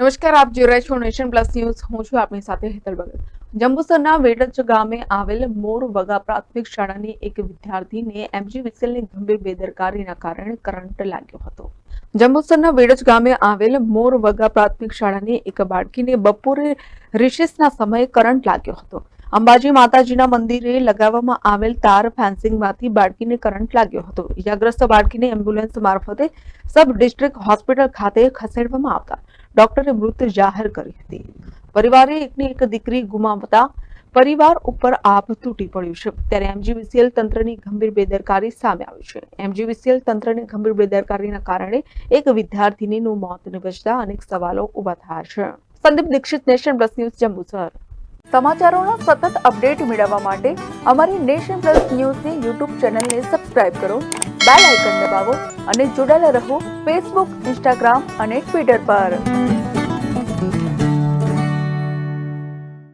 નમસ્કાર, આપ જોઈ રહ્યા છો નેશન પ્લસ ન્યૂઝ. હું છું આપની સાથે હેતલ ભગત. જંબુસરના વેડજ ગામે આવેલ મોર વગા પ્રાથમિક શાળાની એક વિદ્યાર્થીને એમજીવીસીએલની ગંભીર બેદરકારીના કારણે કરંટ લાગ્યો હતો. જંબુસરના વેડજ ગામે આવેલ મોર વગા પ્રાથમિક શાળાની એક બાળકીને બપોરે રિસેસના સમયે કરંટ લાગ્યો હતો. અંબાજી માતાજીના મંદિરે લગાવવામાં આવેલ તાર ફેન્સિંગમાંથી બાળકીને કરંટ લાગ્યો હતો. ઇજાગ્રસ્ત બાળકીને એમ્બ્યુલન્સ મારફતે સબ ડિસ્ટ્રિક્ટ હોસ્પિટલ ખાતે ખસેડવામાં આવતા ડોક્ટરે મૃત જાહેર કરી હતી. પરિવારે એકની એક દીકરી ગુમાવતા પરિવાર ઉપર આભ તૂટી પડ્યું છે. ત્યારે એમજીવીસીએલ તંત્રની ગંભીર બેદરકારી સામે આવી છે. એમજીવીસીએલ તંત્રની ગંભીર બેદરકારીના કારણે એક વિદ્યાર્થીનીનું મોત નિપજતા અનેક સવાલો ઉભા થયા છે. Sandeep Dixit, Nation Plus News, Jambusar. સમાચારોના સતત અપડેટ મેળવવા માટે અમારી નેશન પ્લસ ન્યૂઝની યુટ્યુબ ચેનલને સબસ્ક્રાઇબ કરો, બેલ આઇકન દબાવો અને જોડાયેલા રહો ફેસબુક, ઇન્સ્ટાગ્રામ અને ટ્વિટર પર.